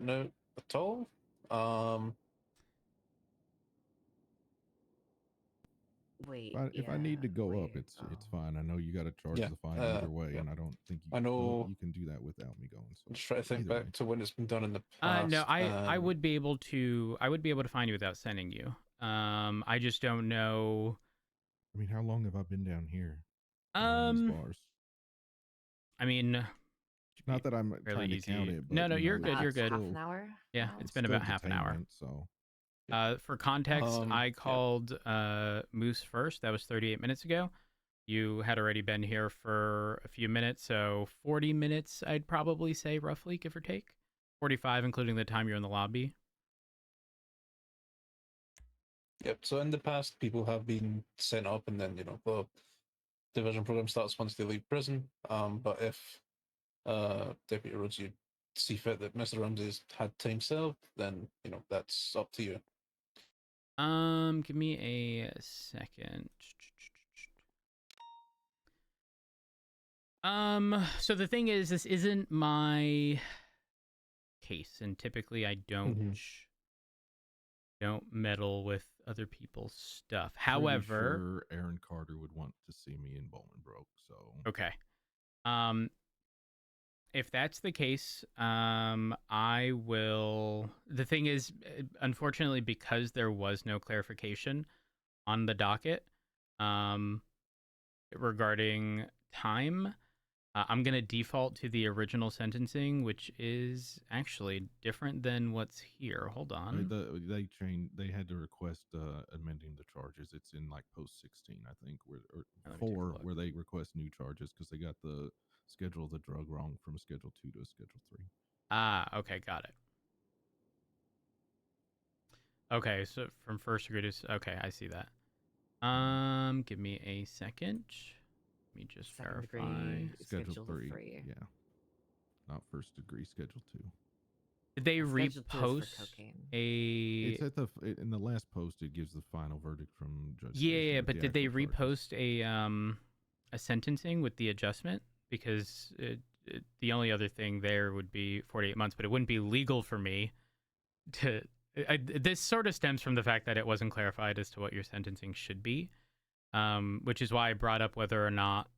note at all. Wait, If I yeah, need to go up, wait. it's fine. I know you got to charge Yeah. the fine either way, Yeah. and I don't think I know. you can do that without me going. So I'm just trying to think either way, back to when it's been done in the No, past. I would be able to find you without sending you. I just don't know. I mean, how long have I been down here behind these Um, bars? I mean, Not that I'm fairly trying to easy. count it, but No, you're know, good. You're it's good. Half still, an hour? Yeah, Now? it's been still about half an hour. detainment, So For context, I Yeah. called Moose first. That was 38 minutes ago. You had already been here for a few minutes, so 40 minutes, I'd probably say, roughly, give or take. 45, including the time you're in the lobby. Yep. So in the past, people have been sent up, and then the diversion program starts once they leave prison. But if Deputy Rhodes, you see fit that Mr. Ramsey's had time served, then that's up to you. Give me a second. So the thing is, this isn't my case, and typically I don't meddle with other people's stuff. However, sure Aaron Carter would want to see me in Bolingbroke. So okay. If that's the case, I will. The thing is, unfortunately, because there was no clarification on the docket, regarding time, I'm going to default to the original sentencing, which is actually different than what's here. Hold on. they had to request amending the charges. It's in like post 16, I think, where where they request new charges because they got the schedule of the drug wrong from Schedule 2 to Schedule 3. Okay, got it. Okay, so from first degree to okay, I see that. Give me a second. Let me just verify. Schedule 3. Yeah. Not first degree, Schedule 2. Did they repost a? It's at in the last post. It gives the final verdict from Judge. Yeah, but did they repost a sentencing with the adjustment? Because the only other thing there would be 48 months, but it wouldn't be legal for me to. This sort of stems from the fact that it wasn't clarified as to what your sentencing should be, which is why I brought up whether or not,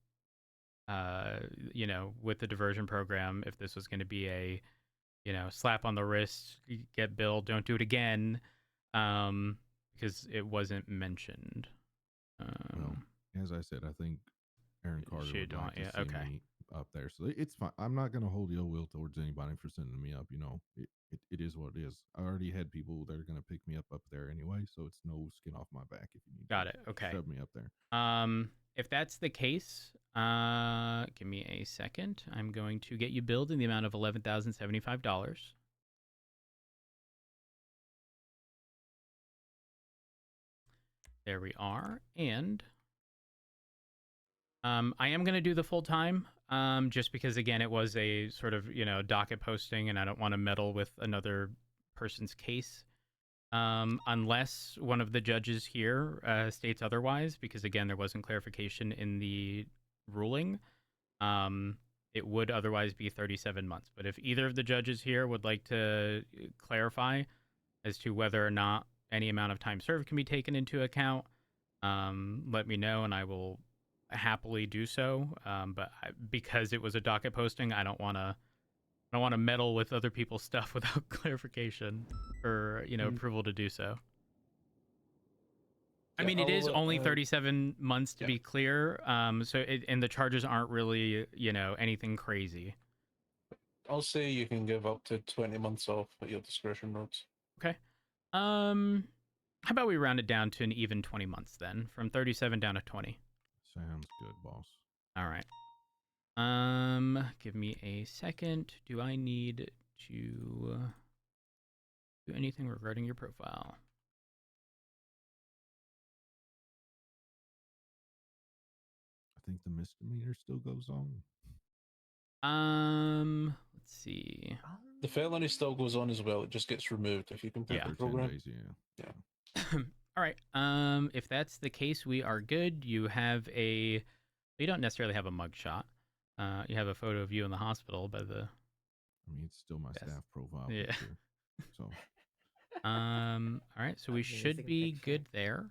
with the diversion program, if this was going to be a, slap on the wrist, get billed, don't do it again, because it wasn't mentioned. Well, as I said, I think Aaron Carter would like to see me up there, so it's fine. I'm not going to hold ill will towards anybody for sending me up. It is what it is. I already had people that are going to pick me up there anyway, so it's no skin off my back if you need Got to it. Okay. shove me up there. If that's the case, give me a second. I'm going to get you billed in the amount of $11,075. There we are. And I am going to do the full time, just because, again, it was a sort of, docket posting, and I don't want to meddle with another person's case. Unless one of the judges here states otherwise, because, again, there wasn't clarification in the ruling. It would otherwise be 37 months. But if either of the judges here would like to clarify as to whether or not any amount of time served can be taken into account, let me know, and I will happily do so. But because it was a docket posting, I don't want to meddle with other people's stuff without clarification or approval to do so. I mean, it is only 37 months to be clear. And the charges aren't really, anything crazy. I'll say you can give up to 20 months off at your discretion, Rhodes. Okay. How about we round it down to an even 20 months then, from 37 down to 20? Sounds good, boss. All right. Give me a second. Do I need to do anything regarding your profile? I think the misdemeanor still goes on. Let's see. The felony still goes on as well. It just gets removed if you complete the program. 10 days, yeah. All right. If that's the case, we are good. You have you don't necessarily have a mugshot. You have a photo of you in the hospital by the. I I mean, it's still my Yes. staff profile Yeah. picture. So, All right, so we should Amazing be picture. good there.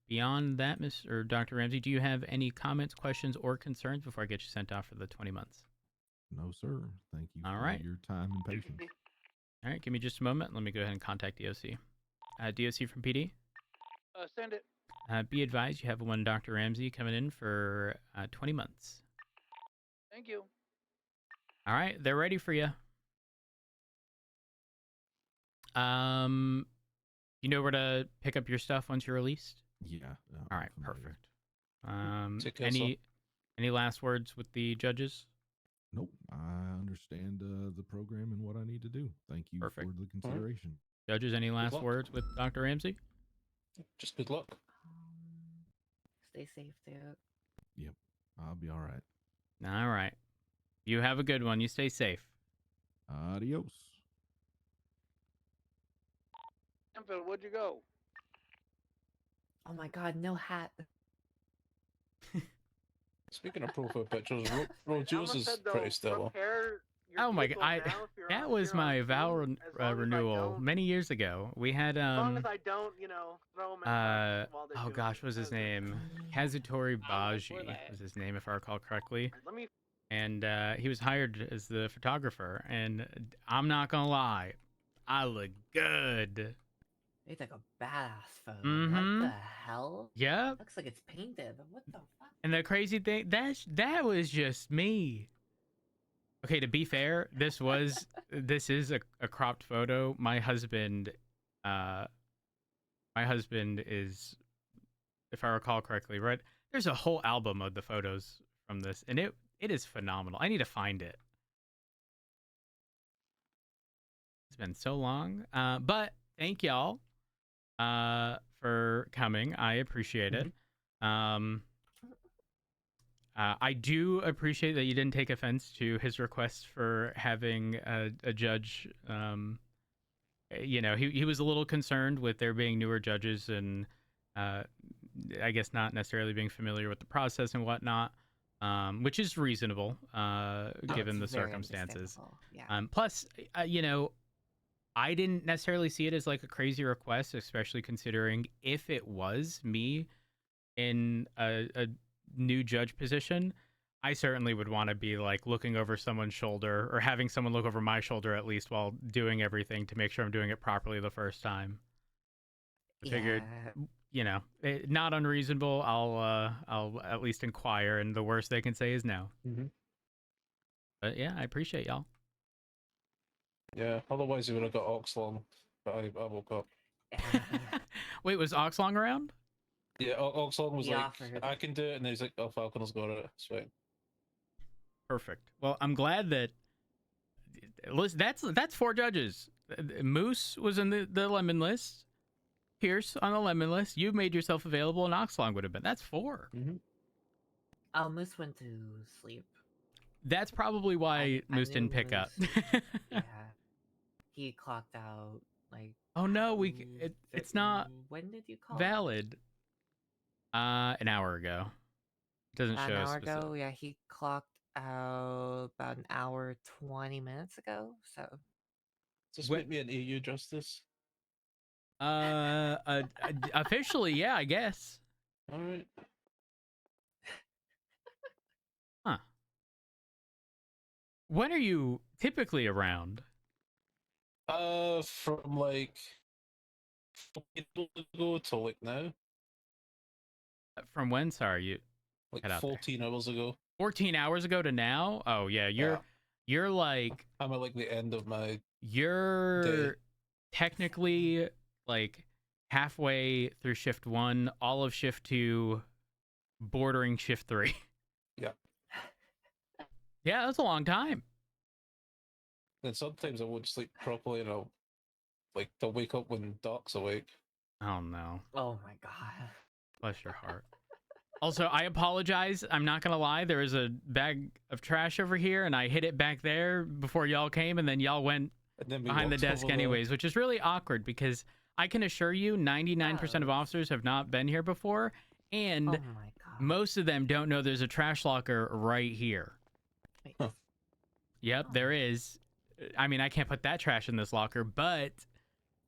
Beyond that, Miss or Dr. Ramsey, do you have any comments, questions, or concerns before I get you sent off for the 20 months? no, sir. Thank you All for right. your time and patience. All right, give me just a moment. Let me go ahead and contact DOC. DOC from PD. Send it. Be advised, you have one Dr. Ramsey coming in for 20 months. Thank you. All right, they're ready for you. You know where to pick up your stuff once you're released? Yeah. All right, familiar. perfect. Take care, son. Any last words with the judges? Nope. I understand the program and what I need to do. Thank you Perfect. for the consideration. Judges, any last luck. words with Dr. Ramsey? Just good luck. Stay safe, dude. Yep. I'll be all right. All right. You have a good one. You stay safe. Adios. Enfield, where'd you go? Oh my god, no hat. Speaking of profile pictures, Roger's is said, though, pretty stellar. prepare your Oh my vehicle god, now if you're that on- was if you're on my scene, vow as long as I renewal don't- many years ago. We had As long as I don't, throw them at while they're oh doing gosh, it. what was his That's it. name? Kazutori I was like, where Baji that? was his name, if I recall correctly. Let me. And he was hired as the photographer. And I'm not gonna lie, I look good. It's like a badass photo. Mhm. What the hell? Yep. Looks like it's painted. What the fuck? And the crazy thing, that was just me. Okay, to be fair, this is a cropped photo. My husband is, if I recall correctly, right? There's a whole album of the photos from this, and it is phenomenal. I need to find it. It's been so long. But thank y'all for coming. I appreciate it. I do appreciate that you didn't take offense to his request for having a judge. You know, he was a little concerned with there being newer judges and I guess not necessarily being familiar with the process and whatnot, which is reasonable given the It's very circumstances. understandable. Yeah. Plus, you know, I didn't necessarily see it as like a crazy request, especially considering if it was me in a new judge position, I certainly would want to be like looking over someone's shoulder or having someone look over my shoulder at least while doing everything to make sure I'm doing it properly the first time. I figured, you know, not unreasonable. I'll at least inquire, and the worst they can say is no. But yeah, I appreciate y'all. Yeah, otherwise he would have got Oxlong, but I woke up. Wait, was Oxlong around? Yeah, Oxlong was He like, offered. I can do it, and he's like, oh, Falconer's got it. It's fine. Perfect. Well, I'm glad that. Listen, that's 4 judges. Moose was in the lemon list. Pierce on the lemon list. You made yourself available, and Oxlong would have been. That's 4. Oh, Moose went to sleep. That's probably why I Moose knew didn't pick up. Yeah. He clocked out like. Oh no, it's not When did you call? valid. An hour ago. It doesn't show An hour specific. ago, yeah, he clocked out about an hour 20 minutes ago. So Just make me an EU justice. Officially, yeah, I guess. All right. Huh. When are you typically around? From like 14 hours ago to like now. From when? Sorry, you Like head out there. 14 hours ago. 14 hours ago to now? Oh yeah, you're like I'm at like the end of my you're day. technically like halfway through shift 1, all of shift 2, bordering shift 3. Yeah. Yeah, that's a long time. And sometimes I won't sleep properly, and I'll wake up when Doc's awake. Oh no. oh my god. Bless your heart. Also, I apologize. I'm not going to lie. There was a bag of trash over here, and I hid it back there before y'all came, and then y'all went And then we behind the walked desk over anyways, which is really awkward because I can assure you 99% of officers have not been here before, and Oh my god. most of them don't know there's a trash locker right here. Wait, Huh. Yep, there is. I mean, I can't put that trash in this locker, but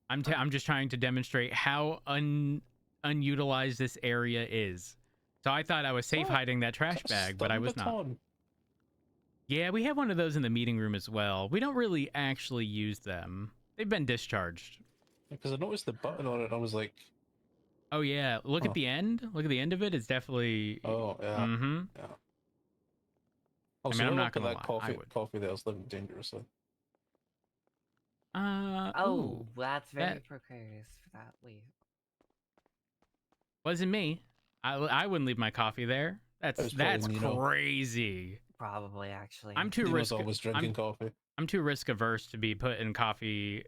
I'm just trying to demonstrate how unutilized this area is. So I thought I was safe hiding that trash bag, but I was not. Yeah, we have one of those in the meeting room as well. We don't really actually use them. They've been discharged. Because I noticed the button on it, and I was like, oh yeah, look at the end. Look at the end of it. It's definitely. Oh yeah. Mm-hmm. Yeah. I mean, I'm not gonna lie. Coffee, I would. Coffee that was living dangerously. Oh, that's very precarious for that. Wait. Wasn't me. I wouldn't leave my coffee there. That's crazy. Probably actually. I'm too coffee. I'm too risk averse to be putting coffee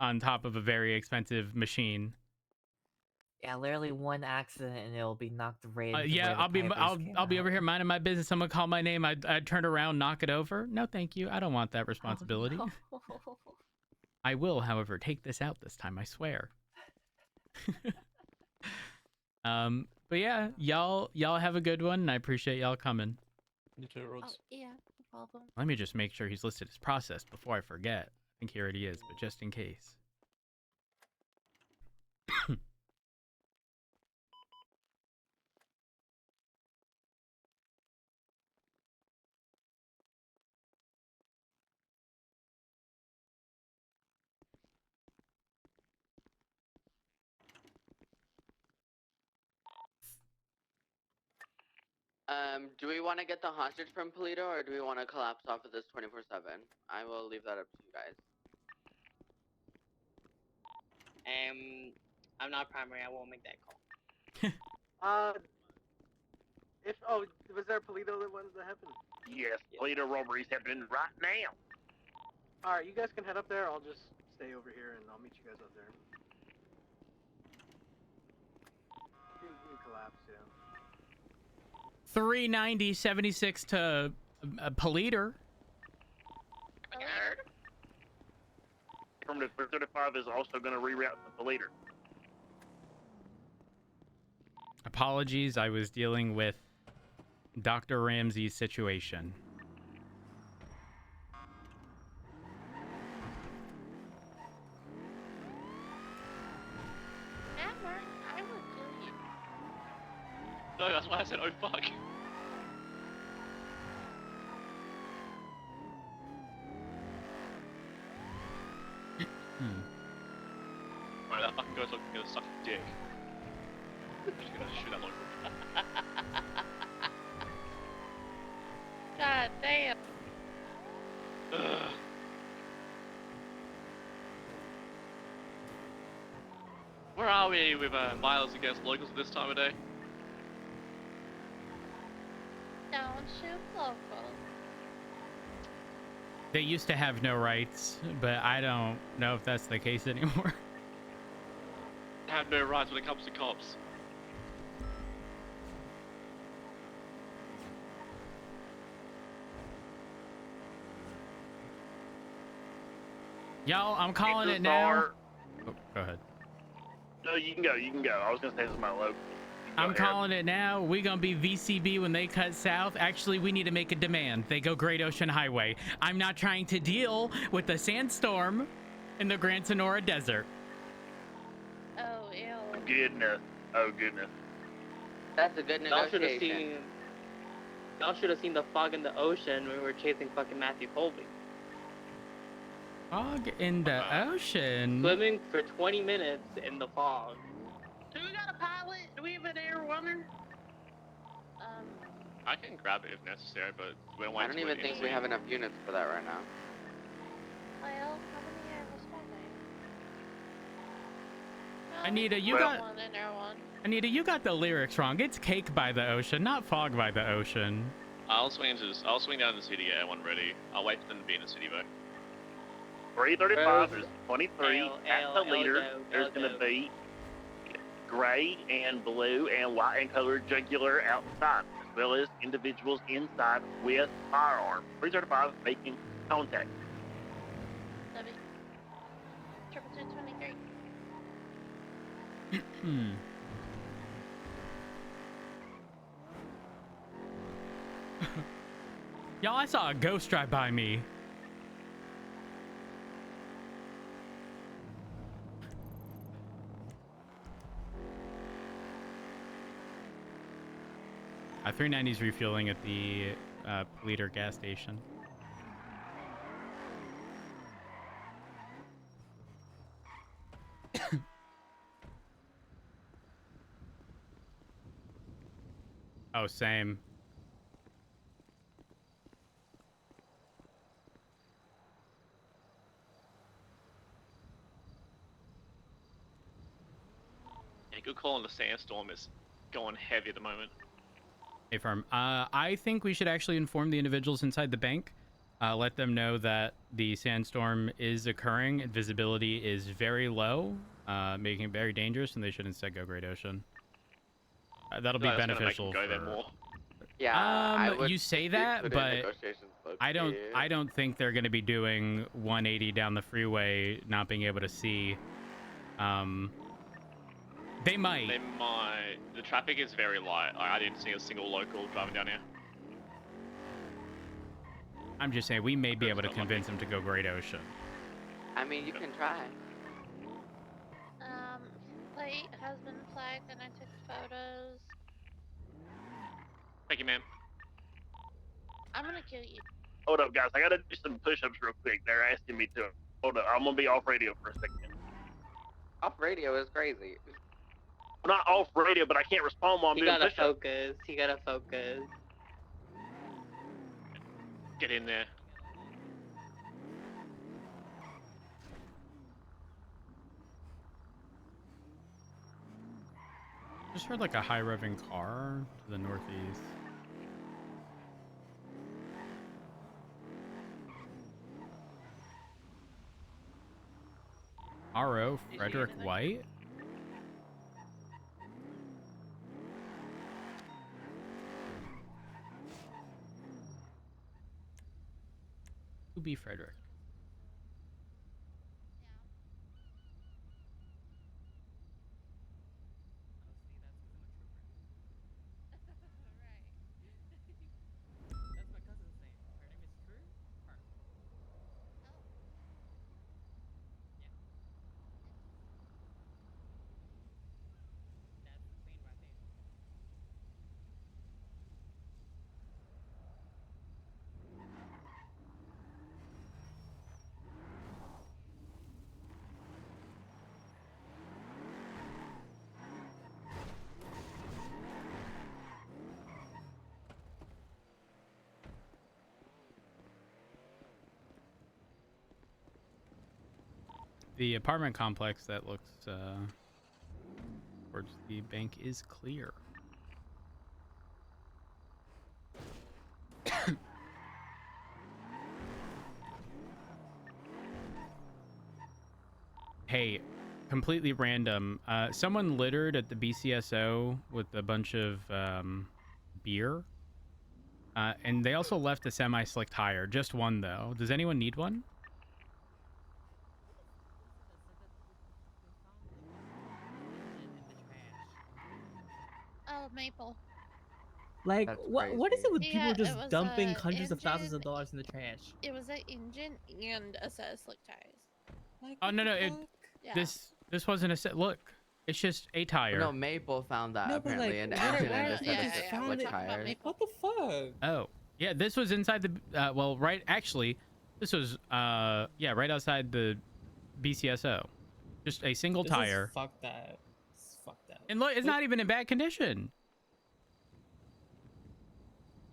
on top of a very expensive machine. Yeah, literally one accident and it'll be knocked right. Yeah, I'll be over here minding my business. Someone call my name. I'd turn around, knock it over. No, thank you. I don't want that responsibility. Oh, no. I will, however, take this out this time. I swear. But yeah, y'all have a good one, and I appreciate y'all coming. You too, Rhodes. Oh, yeah, no problem. Let me just make sure he's listed as processed before I forget. I think he already is, but just in case. Do we want to get the hostage from Polito, or do we want to collapse off of this 24/7? I will leave that up to you guys. I'm not primary. I won't make that call. Was there Polito that wanted to happen? Yes, Polito robbery's happening right now. All right, you guys can head up there. I'll just stay over here, and I'll meet you guys up there. You can collapse, yeah. 390.76 to Politer. From the 35 is also going to reroute to Politer. Apologies, I was dealing with Dr. Ramsey's situation. I would kill you. No, that's why I said, oh fuck. Right, that fucking guy's looking at a sucking dick. I'm just gonna shoot that local. God damn. Where are we with miles against locals at this time of day? Don't shoot locals. They used to have no rights, but I don't know if that's the case anymore. Have no rights when it comes to cops. Y'all, I'm calling it now. Oh, go ahead. No, you can go. I was going to say this is my local. I'm calling it now. We're going to be VCB when they cut south. Actually, we need to make a demand. They go Great Ocean Highway. I'm not trying to deal with the sandstorm in the Grand Sonora Desert. Oh, ew. Goodness. Oh, goodness. That's a good negotiation. Y'all should have seen the fog in the ocean when we were chasing fucking Matthew Colby. Fog in the ocean? Swimming for 20 minutes in the fog. Do we got a pilot? Do we have an air runner? I can grab it if necessary, but we don't want I don't even think we have enough units for that right now. Well, how many air was swimming? Anita, you got the lyrics wrong. It's Cake by the Ocean, not Fog by the Ocean. I'll swing down to the city, get everyone ready. I'll wait for them to be in the city, though. 335, there's 23 at the leader. There's going to be gray and blue and white and colored jugular outside, as well as individuals inside with firearms. 335 making contact. 2223. Y'all, I saw a ghost drive by me. Uh, 390's refueling at the liter gas station. Oh, same. Yeah, good call on the sandstorm. It's going heavy at the moment. Hey, Farm. I think we should actually inform the individuals inside the bank. Let them know that the sandstorm is occurring and visibility is very low, making it very dangerous, and they should instead go Great Ocean. That'll be beneficial. Go there more. Yeah, I would you say be that, putting but negotiations low I key. don't think they're going to be doing 180 down the freeway, not being able to see. They might. They might. The traffic is very light. I didn't see a single local driving down here. I'm just saying we may be able to convince them to go Great Ocean. I mean, you can try. Plate has been flagged and I took photos. Thank you, ma'am. I'm gonna kill you. Hold up, guys. I gotta do some push-ups real quick. They're asking me to. Hold up. I'm gonna be off radio for a second. Off radio is crazy. I'm not off radio, but I can't respond while I'm You doing gotta push-ups. focus. You gotta focus. Get in there. Just heard like a high revving car to the northeast. RO Frederick White? Who be Frederick? The apartment complex that looks towards the bank is clear. Hey, completely random. Someone littered at the BCSO with a bunch of beer. And they also left a semi-slick tire. Just one, though. Does anyone need one? Oh, Maple. Like, That's what is it with Yeah, people it just was, dumping hundreds of thousands engine- of dollars in the trash? It was an engine and a set of slick tires. Like, Oh, no, no. Yeah. This wasn't a set. Look, it's just a tire. No, Maple found that No, but, apparently, like, and where- engine where- and I a just set of found slick it. tires. What the fuck? Oh, yeah, this was inside the, well, right, actually, this was, yeah, right outside the BCSO. Just a single This is- tire. Fuck that. Fuck that. And look, it's not even in bad condition.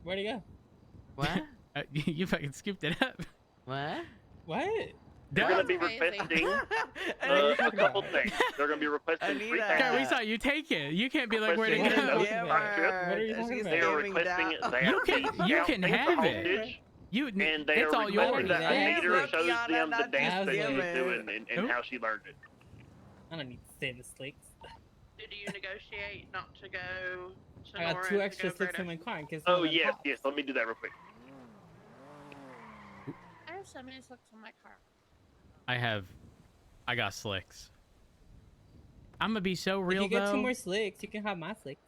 Where'd he go? What? You fucking scooped it up. What? What? They're That- gonna be requesting a couple things. They're gonna be requesting free Anita. Okay, we taxes. saw you take it. You can't be like, where'd it Requesting go? an Yeah, ocean but- time trip. What are you talking They about? are requesting that You can- the you can outfit have for it. hostage, You, and they it's are all yours. requesting that Yeah, Anita look, shows Yana, them the that's dance that given. she's doing and how she learned it. I don't need to stay in the slicks. Did you negotiate not to go to I got Nora 2 to extra go slicks in British? my car in case Oh one of them yes, pops. yes. Let me do that real quick. I have so many slicks on my car. I got slicks. I'm gonna be so If real you get though. 2 more slicks, you can have my slicks.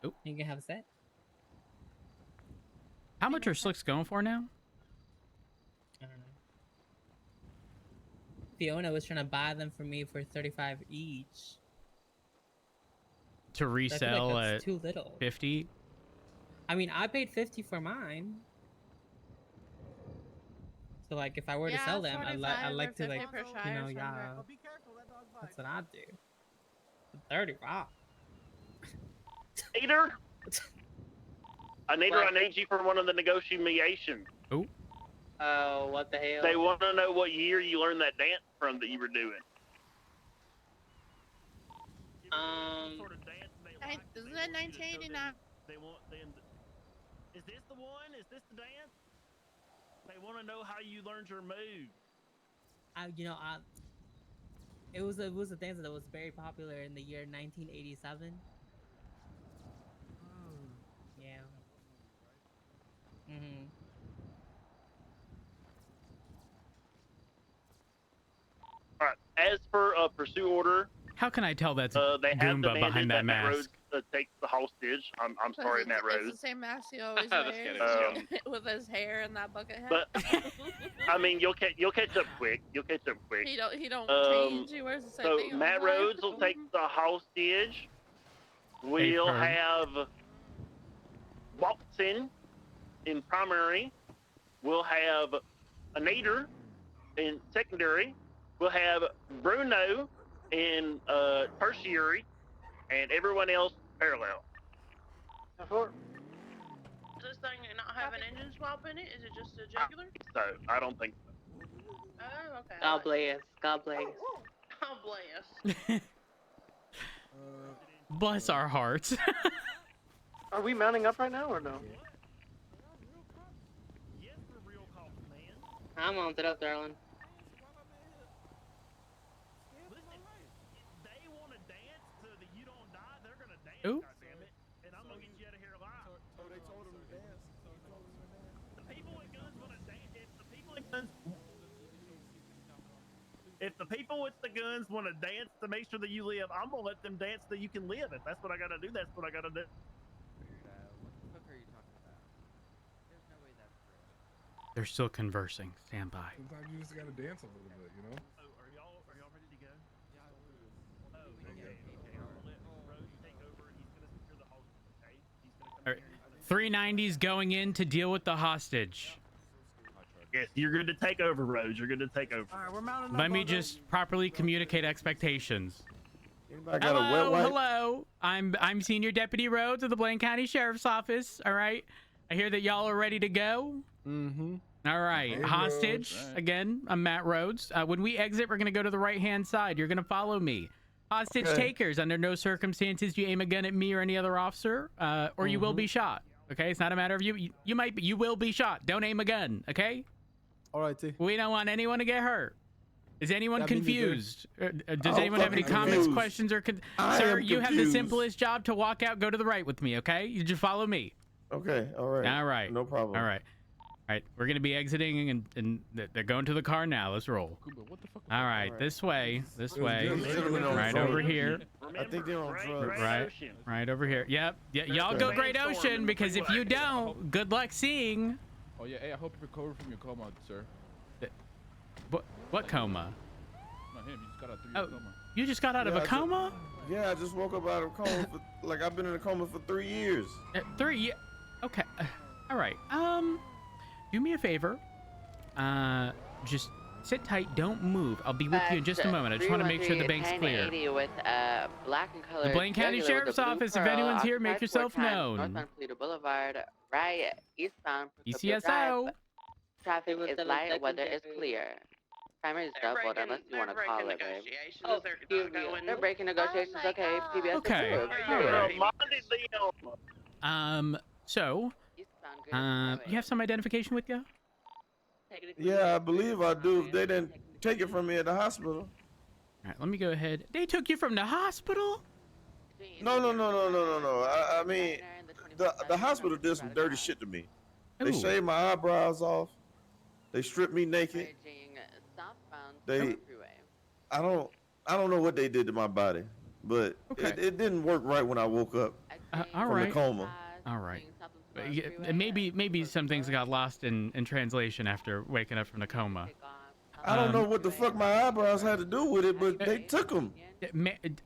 Oh. You can have a set. How much are slicks going for now? I don't know. Fiona was trying to buy them for me for 35 each. To resell like at too little. 50? I mean, I paid 50 for mine. So like, if I were to sell them, I like to like, you know, yeah. That's what I do. 35. Nader, I need you for one of the negotiations. Oh. Oh, what the hell? They want to know what year you learned that dance from that you were doing. Isn't that 1989? They want. Is this the one? Is this the dance? They want to know how you learned your move. It was a dance that was very popular in the year 1987. Yeah. Mhm. All right. As for pursuit order. How can I tell that's they have Goomba behind that Matt mask? Rhodes takes the hostage. I'm sorry, Matt Rhodes. It's the same mask he always wears with his hair and that bucket hat. But I mean, you'll catch up quick. You'll catch up quick. He don't change. He wears the same thing. So Matt Rhodes will take the hostage. We'll have Watson in primary. We'll have a Nader in secondary. We'll have Bruno in tertiary, and everyone else parallel. Does this thing not have an engine swap in it? Is it just a jugular? So I don't think so. Oh, okay. God bless. God bless. God bless. Bless our hearts. Are we mounting up right now or no? I'm on it up, darling. Ooh. And I'm gonna get you out of here alive. So they told him to dance. The people with guns want to dance. If the people with the guns want to dance to make sure that you live, I'm gonna let them dance so you can live. If that's what I gotta do, that's what I gotta do. What the fuck are you talking about? There's no way that's real. They're still conversing. Stand by. Sometimes you just gotta dance a little bit, you know? Oh, are y'all ready to go? Yeah, Oh, okay. I'm gonna let Rose take over. He's gonna secure the hostage, okay? He's gonna come All right. 390's going in to deal with the hostage. Yes, you're good to take over, Rose. You're good to take over. All right, we're mounting Let me just properly communicate expectations. Anybody got a wet wipe? Hello. I'm Senior Deputy Rhodes of the Blaine County Sheriff's Office. All right. I hear that y'all are ready to go. Mm-hmm. All right. Hostage. Again, I'm Matt Rhodes. When we exit, we're going to go to the right-hand side. You're going to follow me. Hostage takers, under no circumstances do you aim a gun at me or any other officer, or you will be shot. Okay? It's not a matter of you. You will be shot. Don't aim a gun. Okay? All right, T. We don't want anyone to get hurt. Is anyone confused? Does anyone have any comments, questions, or sir? You have the simplest job to walk out. Go to the right with me. Okay? You just follow me. Okay. All right. All right. No problem. All right. All right. We're gonna be exiting, and they're going to the car now. Let's roll. All right. This way. This way. Right over here. I think they're on drugs. Right over here. Yep. Yeah. Y'all go Great Ocean, because if you don't, good luck seeing. Oh yeah. Hey, I hope you recover from your coma, sir. What coma? Not him. You just got out of coma. You just got out of a coma? Yeah, I just woke up out of a coma. Like I've been in a coma for 3 years. 3 years? Okay. All right. Do me a favor. Just sit tight. Don't move. I'll be with you in just a moment. I just want to make sure the bank's clear. With black and color. The Blaine County Sheriff's Office. If anyone's here, make yourself known. Northbound Toledo Boulevard, right eastbound. ECSO. Traffic is light. Weather is clear. Primary is doubled unless you want to call it, babe. Oh, they're breaking negotiations. Okay, PBS. Okay. So, you have some identification with you? Yeah, I believe I do. They didn't take it from me at the hospital. All right, let me go ahead. They took you from the hospital? No. I mean, the hospital did some dirty shit to me. They shaved my eyebrows off. They stripped me naked. I don't know what they did to my body, but it didn't work right when I woke up from the coma. All right. Maybe some things got lost in translation after waking up from the coma. I don't know what the fuck my eyebrows had to do with it, but they took them.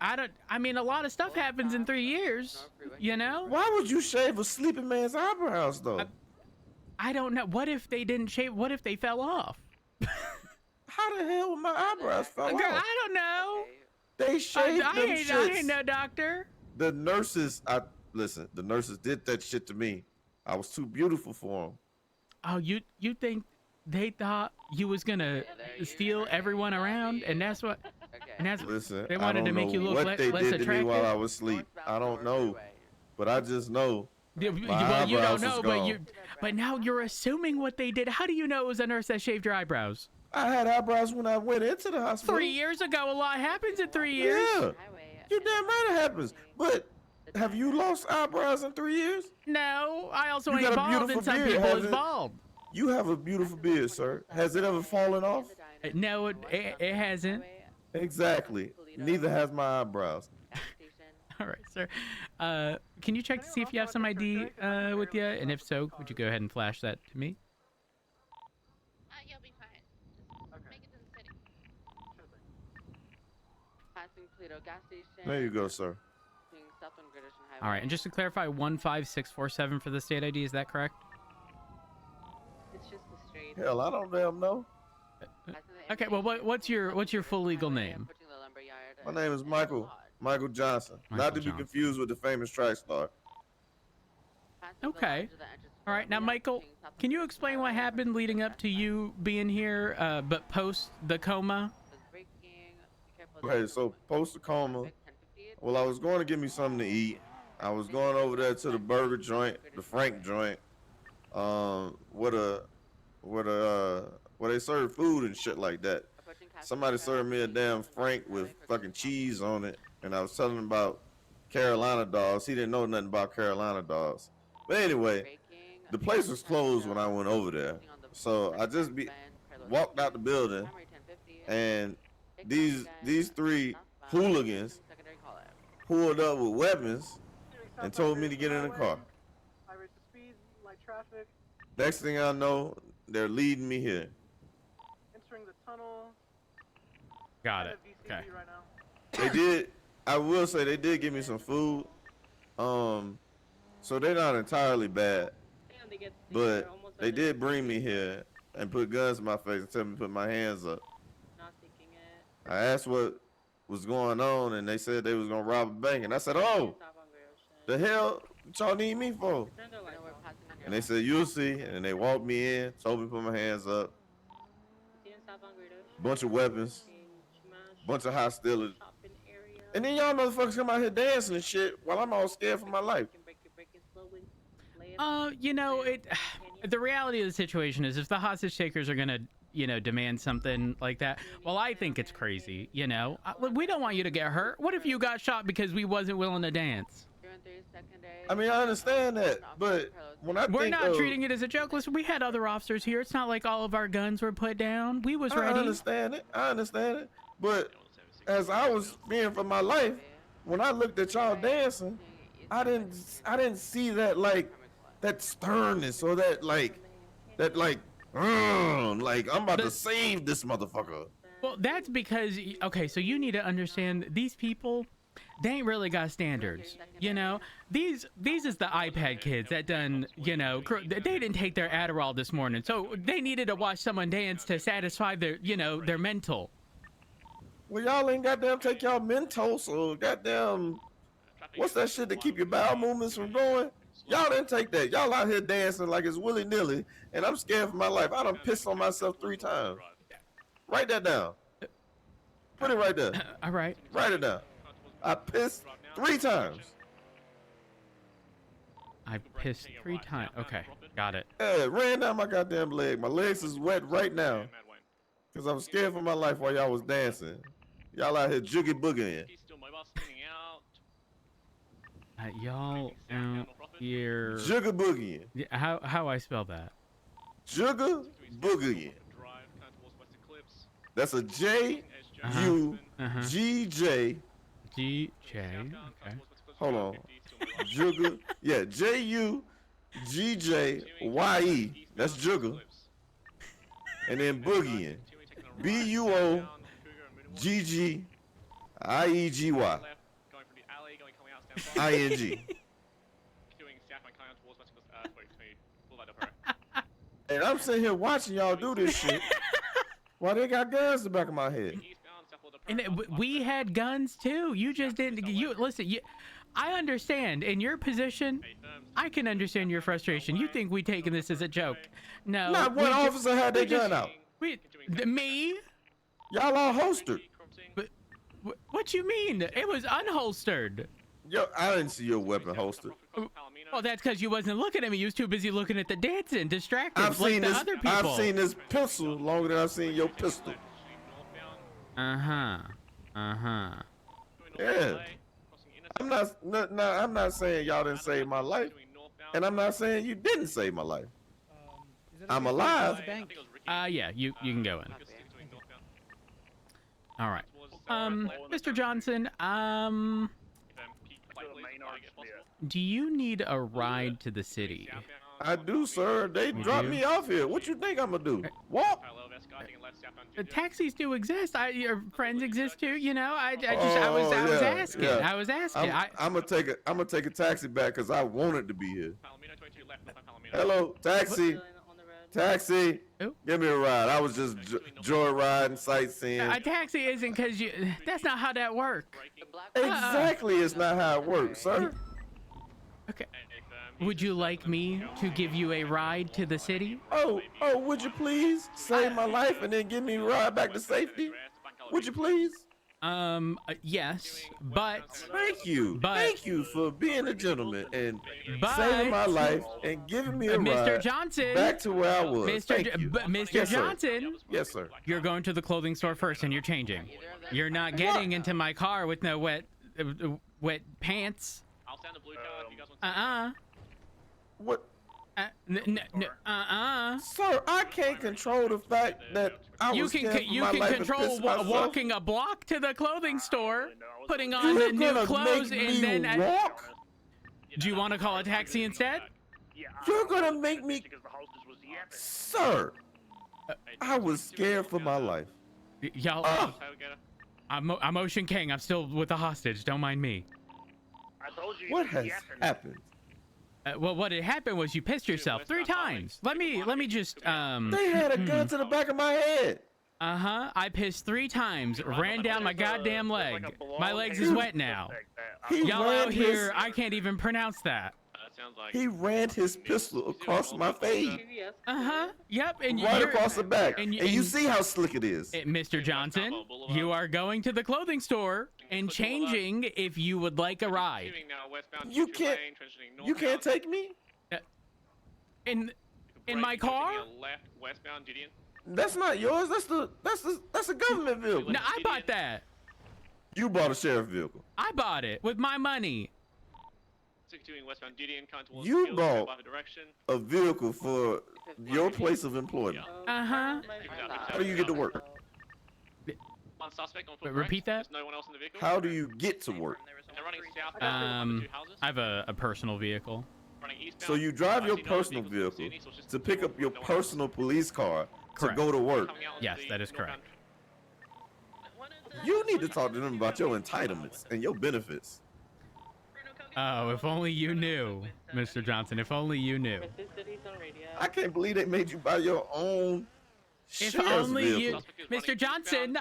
I mean, a lot of stuff happens in 3 years. You know? Why would you shave a sleeping man's eyebrows though? I don't know. What if they didn't shave? What if they fell off? How the hell would my eyebrows fall off? I don't know. They shaved them shits. I ain't no doctor. The nurses, listen. The nurses did that shit to me. I was too beautiful for them. Oh, you think they thought you was gonna steal everyone around, and that's what? And that's listen. They wanted to make you look less attractive. What they did to me while I was asleep, I don't know, but I just know. Well, you don't know, but now you're assuming what they did. How do you know it was a nurse that shaved your eyebrows? I had eyebrows when I went into the hospital. 3 years ago, a lot happens in 3 years. Yeah, you damn right it happens. But have you lost eyebrows in 3 years? No, I also ain't bald, and some people is bald. You have a beautiful beard, sir. Has it ever fallen off? No, it hasn't. Exactly. Neither has my eyebrows. All right, sir. Can you check to see if you have some ID with you? And if so, would you go ahead and flash that to me? You'll be fine. Just make it to the city. Passing Toledo gas station. There you go, sir. All right, and just to clarify, 15647 for the state ID, is that correct? It's just the street. Hell, I don't damn know. Okay, well, what's your full legal name? My name is Michael Johnson. Not to be confused with the famous track star. Okay. All right, now, Michael, can you explain what happened leading up to you being here, but post the coma? Okay, so post the coma, well, I was going to get me something to eat. I was going over there to the burger joint, the Frank joint, where they serve food and shit like that. Somebody served me a damn Frank with fucking cheese on it, and I was telling him about Carolina dogs. He didn't know nothing about Carolina dogs. But anyway, the place was closed when I went over there, so I just walked out the building, and these three hooligans pulled up with weapons and told me to get in the car. Next thing I know, they're leading me here. Entering the tunnel. Got it. Okay. They did. I will say they did give me some food. So they're not entirely bad, but they did bring me here and put guns in my face and tell me to put my hands up. I asked what was going on, and they said they was gonna rob a bank, and I said, "Oh, the hell y'all need me for?" And they said, "You'll see." And they walked me in, told me to put my hands up. Bunch of weapons, bunch of hostility. And then y'all motherfuckers come out here dancing and shit while I'm all scared for my life. You know, the reality of the situation is if the hostage takers are gonna, demand something like that, well, I think it's crazy, we don't want you to get hurt. What if you got shot because we wasn't willing to dance? I mean, I understand that, but we're not treating it as a joke. Listen, we had other officers here. It's not like all of our guns were put down. We was ready. I understand it. But as I was being for my life, when I looked at y'all dancing, I didn't see that sternness or that I'm about to save this motherfucker. Well, that's because, okay, so you need to understand these people, they ain't really got standards, These is the iPad kids that done, they didn't take their Adderall this morning, so they needed to watch someone dance to satisfy their, their mental. Well, y'all ain't goddamn take y'all mental, so goddamn, what's that shit to keep your bowel movements from going? Y'all didn't take that. Y'all out here dancing like it's willy-nilly, and I'm scared for my life. I done pissed on myself 3 times. Write that down. Put it right there. All right. Write it down. I pissed 3 times. I pissed 3 times. Okay, got it. Yeah, it ran down my goddamn leg. My legs is wet right now. Because I'm scared for my life while y'all was dancing. Y'all out here joogie boogieing. Y'all out here. Joogie boogieing. Yeah, how I spell that? Joogie boogieing. That's a J U G J. G J. Okay. Hold on. Joogie. Yeah, J U GJYE. That's Jugger. And then boogieing. BUOGGIEGY. ING. And I'm sitting here watching y'all do this shit while they got guns in the back of my head. And we had guns too. You just didn't. You listen. I understand. In your position, I can understand your frustration. You think we taking this as a joke? No. Not one officer had their gun out. Me? Y'all all holstered. But what you mean? It was unholstered. Yo, I didn't see your weapon holstered. Well, that's because you wasn't looking at me. You was too busy looking at the dancing, distracted I've like seen the this. other people. I've seen this pistol longer than I've seen your pistol. Yeah. I'm not saying y'all didn't save my life, and I'm not saying you didn't save my life. I'm alive. Yeah, you can go in. All right. Mr. Johnson, do you need a ride to the city? I do, sir. They dropped me off here. What you think I'm gonna do? Walk? Taxis do exist. Your friends exist too. You know, I was asking. I'm gonna take a taxi back because I wanted to be here. Hello, taxi. Taxi. Give me a ride. I was just joyriding, sightseeing. A taxi isn't because you. That's not how that works. Exactly, it's not how it works, sir. Okay. Would you like me to give you a ride to the city? Oh, would you please save my life and then give me a ride back to safety? Would you please? Yes, but thank you for being a gentleman and saving my life and giving me a Mr. ride Johnson, back to where I was. Mr. Yes, Johnson, sir. Yes, sir. You're going to the clothing store first, and you're changing. You're not getting into my car with no wet pants. I'll send a blue card if you guys want to. What? Sir, I can't control the fact that you can control walking a block to the clothing store, putting on the new clothes, and then walk. Do you want to call a taxi instead? You're gonna make me, sir. I was scared for my life. Y'all, I'm Ocean King. I'm still with the hostage. Don't mind me. What has happened? Well, what had happened was you pissed yourself 3 times. Let me just They had a gun to the back of my head. I pissed 3 times, ran down my goddamn leg. My legs is wet now. Y'all out here, I can't even pronounce that. He ran his pistol across my face. Yep. And right across the back. And you see how slick it is. Mr. Johnson, you are going to the clothing store and changing if you would like a ride. You can't take me? In my car? That's not yours. That's a government vehicle. No, I bought that. You bought a sheriff vehicle. I bought it with my money. You bought a vehicle for your place of employment. How do you get to work? Repeat that? How do you get to work? I have a personal vehicle. So you drive your personal vehicle to pick up your personal police car to go to work. Yes, that is correct. You need to talk to them about your entitlements and your benefits. Oh, if only you knew, Mr. Johnson. If only you knew. I can't believe they made you buy your own If only you, Mr. Johnson,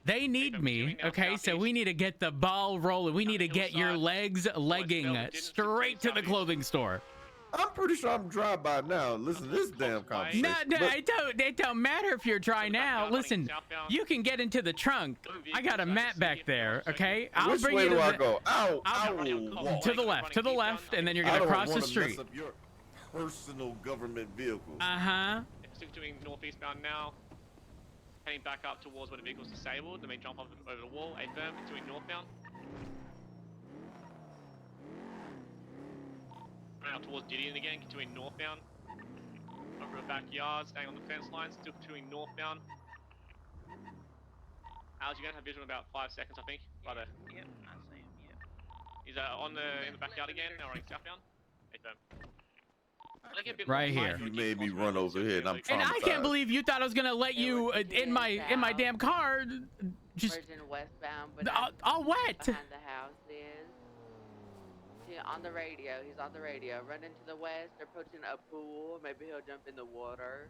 they need me, okay? So we need to get the ball rolling. We need to get your legs legging straight to the clothing store. I'm pretty sure I'm dry by now. Listen to this damn conversation. No, it don't matter if you're dry now. Listen, you can get into the trunk. I got a map back there, okay? Which way do I go? To the left, and then you're gonna cross the street. Mess up your personal government vehicle. Doing northeastbound now, heading back up towards where the vehicle's disabled. They may jump over the wall. A firm doing northbound. Running out towards Gideon again, continuing northbound. Over the backyard, staying on the fence line, still continuing northbound. Alex, you're gonna have vision in about 5 seconds, I think. Right there. Yep, I see him. Yep. He's in the backyard again. Now running southbound. A firm. Right here. You made me run over here, and I'm traumatized. And I can't believe you thought I was gonna let you in my damn car. Just westbound, but all wet. Behind the house is. On the radio, he's on the radio. Running to the west, approaching a pool. Maybe he'll jump in the water.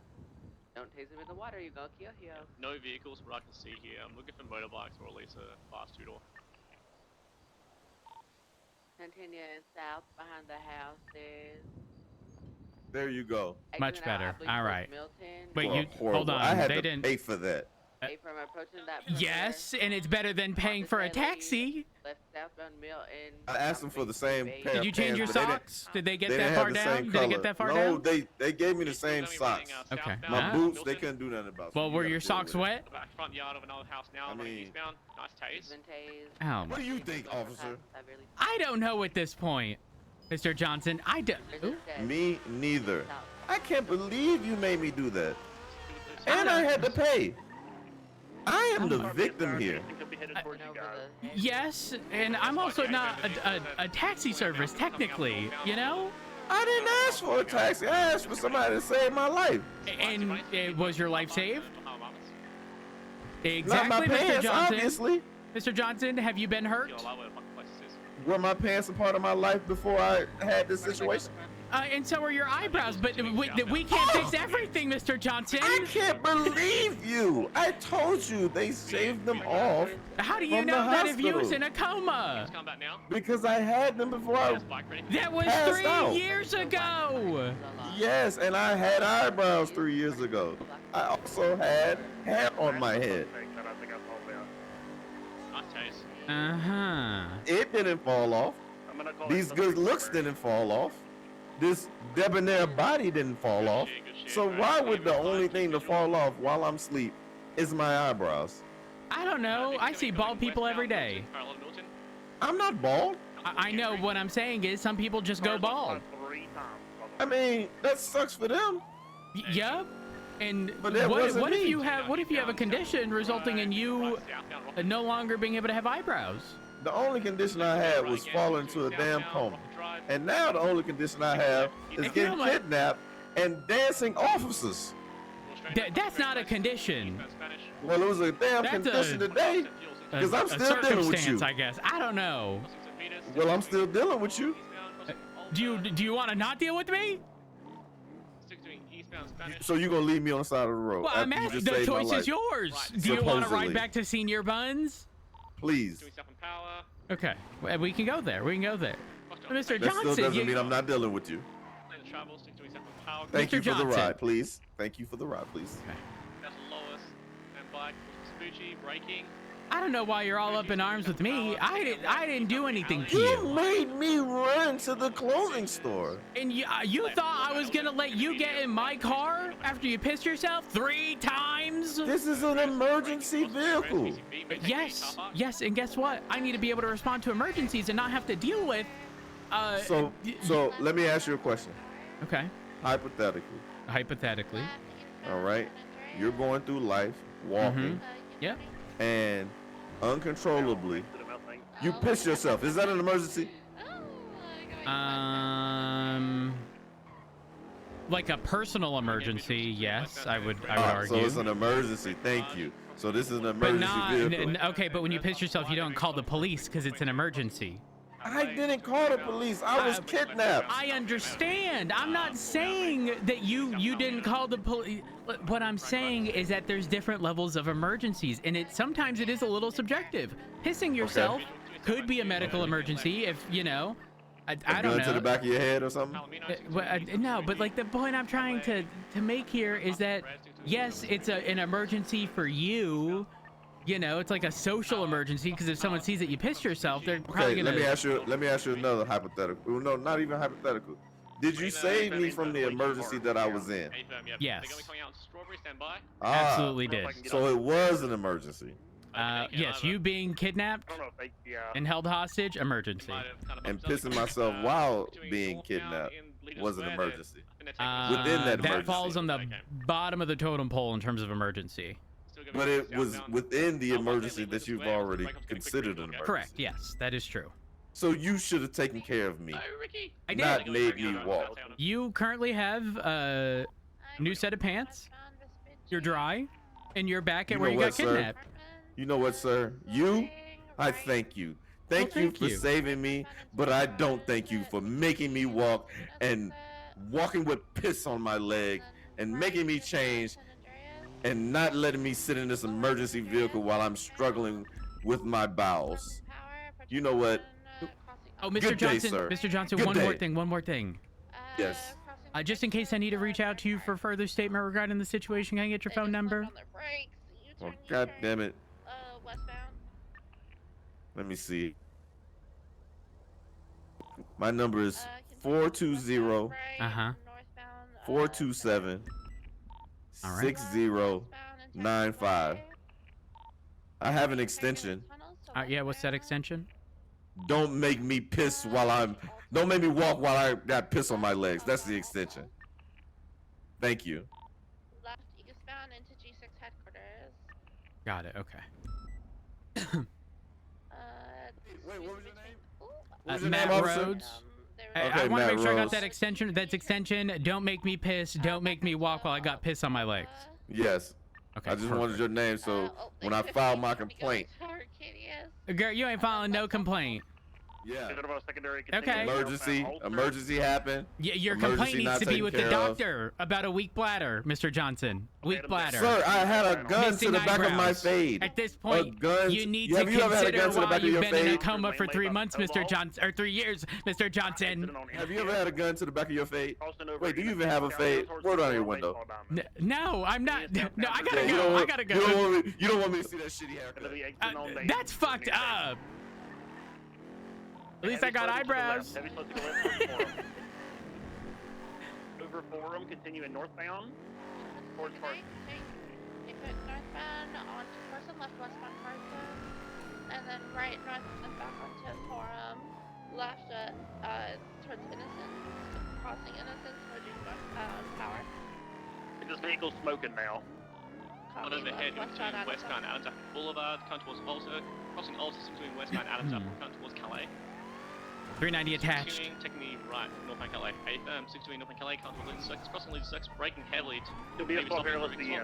Don't tase him in the water, you're gonna kill him. No vehicles, what I can see here. I'm looking for motorbikes or at least a fast two-door. Continuing south behind the house is. There you go. Much better. All right. Wait, Well, you horrible. hold on. I had They to didn't pay for that. From approaching that Yes, and it's better than paying for a taxi. Left southbound Milton. I asked them for the same pair Did you of change pants, your but they socks? Did they get they that didn't far have the down? same Did they color. get that far no, down? they gave me the same socks. Okay. My boots, they couldn't do nothing about. Well, so were you your gotta deal socks with it. wet? Back front yard of another house now. I Running mean- eastbound. Nice tase. Oh, What do you think, officer? I don't know at this point, Mr. Johnson. I don't. Me neither. I can't believe you made me do that. And I had to pay. I am the victim here. Yes, and I'm also not a taxi service technically, you know? I didn't ask for a taxi. I asked for somebody to save my life. And was your life saved? Not Exactly, my Mr. pants, Johnson. obviously. Mr. Johnson, have you been hurt? Were my pants a part of my life before I had this situation? And so are your eyebrows, but we can't fix everything, Mr. Johnson. I can't believe you. I told you they shaved them off. How do you from the know that if you was hospital. in a coma? Because I had them before I That was passed 3 out. years ago. Yes, and I had eyebrows 3 years ago. I also had hair on my head. Uh-huh. It didn't fall off. These good looks didn't fall off. This debonair body didn't fall off. So why would the only thing to fall off while I'm asleep is my eyebrows? I don't know. I see bald people every day. I'm not bald. I know what I'm saying is some people just go bald. I mean, that sucks for them. Yup. And But that what wasn't if me. you have a condition resulting in you no longer being able to have eyebrows? The only condition I had was falling into a damn coma. And now the only condition I have is If you getting don't like- kidnapped and dancing officers. That's not a condition. Well, it was a damn That's condition today. Because I'm a still dealing with you. circumstance, I guess. I don't know. Well, I'm still dealing with you. Do you want to not deal with me? So you're gonna leave me on the side of the road? Well, after I'm you asking. just The saved my choice life? is yours. Do you want to ride Supposedly. back to Senior Buns? Please. Okay, well, we can go there. We can go there. Mr. That Johnson, still doesn't mean I'm not dealing with you. Thank Mr. you for the Johnson. ride, please. Thank you for the ride, please. That's Lois and Black. Spoochie braking. I don't know why you're all up in arms with me. I didn't do anything to You you. made me run to the clothing store. And you thought I was gonna let you get in my car after you pissed yourself 3 times? This is an emergency vehicle. Yes, and guess what? I need to be able to respond to emergencies and not have to deal with. So let me ask you a question. Okay. Hypothetically. All right. You're going through life walking. Yep. And uncontrollably, you piss yourself. Is that an emergency? Like a personal emergency, yes, I would argue. So it's an emergency. Thank you. So this is an But emergency vehicle. okay, but when you piss yourself, you don't call the police because it's an emergency. I didn't call the police. I was kidnapped. I understand. I'm not saying that you didn't call the police. What I'm saying is that there's different levels of emergencies, and sometimes it is a little subjective. Pissing yourself could be a medical emergency if, you know, I don't know. To the back of your head or something? No, but like the point I'm trying to make here is that, yes, it's an emergency for you. You know, it's like a social emergency because if someone sees that you pissed yourself, they're probably gonna. Let me ask you another hypothetical. No, not even hypothetical. Did you save me from the emergency that I was in? Yes. Ah, Absolutely did. So it was an emergency. Yes, you being kidnapped and held hostage, emergency. And pissing myself while being kidnapped was an emergency. Within that emergency. That falls on the bottom of the totem pole in terms of emergency. But it was within the emergency that you've already considered an emergency. Correct. Yes, that is true. So you should have taken care of me. I Not did. made me walk. You currently have a new set of pants. You're dry, and you're back at You where know you what, got kidnapped. sir? You know what, sir? I thank you. Thank you for saving me, but I don't thank you for making me walk and walking with piss on my leg and making me change and not letting me sit in this emergency vehicle while I'm struggling with my bowels. You know what? Oh, Mr. Good day, Johnson, sir. Mr. Johnson, Good one day. more thing. Yes. Just in case I need to reach out to you for further statement regarding the situation, can I get your phone number? Oh, God damn it. Westbound. Let me see. My number is 420 427 6095. I have an extension. Yeah, what's that extension? Don't make me piss don't make me walk while I got piss on my legs. That's the extension. Thank you. Left eastbound into G6 headquarters. Got it. Okay. Wait, what was your name? What was your Matt name, officer? Rhodes. Okay, I want to Matt make sure I got Rhodes. that extension. That's extension. Don't make me piss. Don't make me walk while I got piss on my legs. Yes. Okay. I just wanted your name so when I file my complaint. Girl, you ain't filing no complaint. Yeah. Okay. Emergency happened. Yeah, your Emergency complaint needs not to be taken with the care of. doctor about a weak bladder, Mr. Johnson. Weak bladder. Sir, I had a gun Missing to the back of my eyebrows. fade. At this point, you need to have you ever had a consider gun to the why back of you've your been in a fade? coma for 3 months, Mr. Johnson, or 3 years, Mr. Johnson. Have you ever had a gun to the back of your fade? Wait, do you even have a fade? Roll down your window. No, I'm not. No, I gotta You go. don't I want- gotta go. You don't want me to see that shitty haircut. That's fucked up. At least I got eyebrows. Over Forum, continuing northbound. Towards Park. Take it northbound onto Carson, left westbound Carson, and then right north and back onto Forum, left towards Innocence, crossing Innocence, merging Power. This vehicle's smoking now. On overhead, between westbound Adams Apple Boulevard, come towards Ulster, crossing Ulster between westbound Adams Apple, come towards Calais. 390 attached. Taking the right, northbound Calais. 628 northbound Calais, come towards Leeds Circus, crossing Leeds Circus, braking heavily. There'll be a swap here, let's see.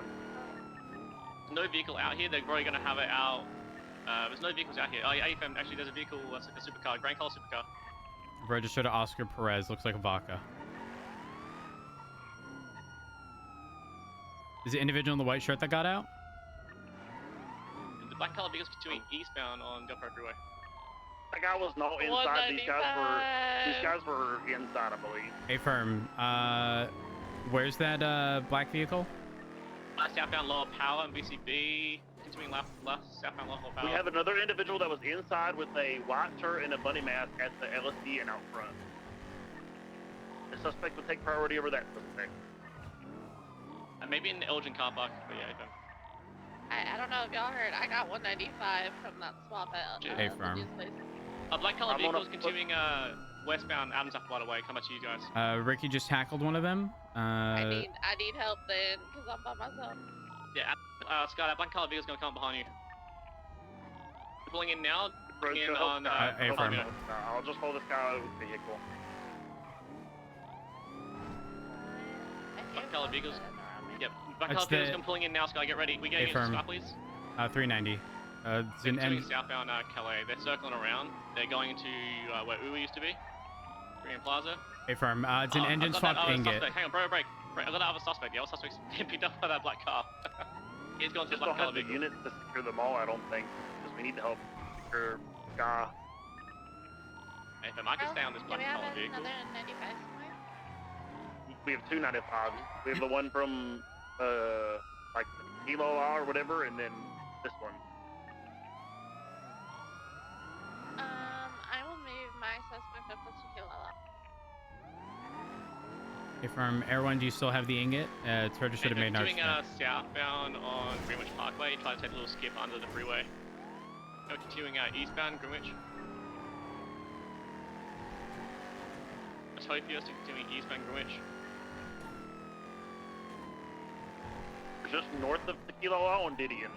No vehicle out here, they're probably going to have it out. There's no vehicles out here. Oh yeah, AFM, actually there's a vehicle, that's like a supercar, grand color supercar. Registered to Oscar Perez, looks like a vodka. Is the individual in the white shirt that got out? The black color vehicle's continuing eastbound on Gunfire Freeway. That guy was not inside. These guys were inside, I believe. Hey, firm. Where's that black vehicle? Southbound Lower Power and BCB. Continuing left southbound Lower Power. We have another individual that was inside with a white shirt and a bunny mask at the LSD and out front. The suspect will take priority over that suspect. Maybe in the Elgin car park, but yeah, AFM. I don't know if y'all heard, I got 195 from that swap at Hey, firm. A black color vehicle is continuing westbound Adams Apple right away. Come back to you guys. Ricky just tackled one of them. I need help then, because I'm by myself. Yeah, Scott, that black color vehicle's gonna come behind you. You're pulling in now. Bringing in on. Hey, firm. I'll just hold this guy over the vehicle. Black color vehicles. Yep. Black color vehicles come pulling in now, Scott. Get ready. We get firm. Scott, please. 390. It's an Continuing southbound Calais. They're circling around. They're going to where Uwe used to be. Green Plaza. Hey, firm. It's an engine swap ingot. Hang on, bro, break. I got that other suspect. The other suspect's getting picked up by that black car. He's going to the black color vehicle. Units to secure them all, I don't think, because we need to help secure guy. Hey, if I can stay on this black color vehicle. We have 295s. We have the one from like Kilo or whatever, and then this one. I will move my suspect up to Kilala. Hey, firm. Air One, do you still have the ingot? It's registered to Main Arch. Continuing southbound on Greenwich Parkway. Try to take a little skip under the freeway. Now continuing eastbound Greenwich. Topia, continuing eastbound Greenwich. Just north of Tequila on Didion.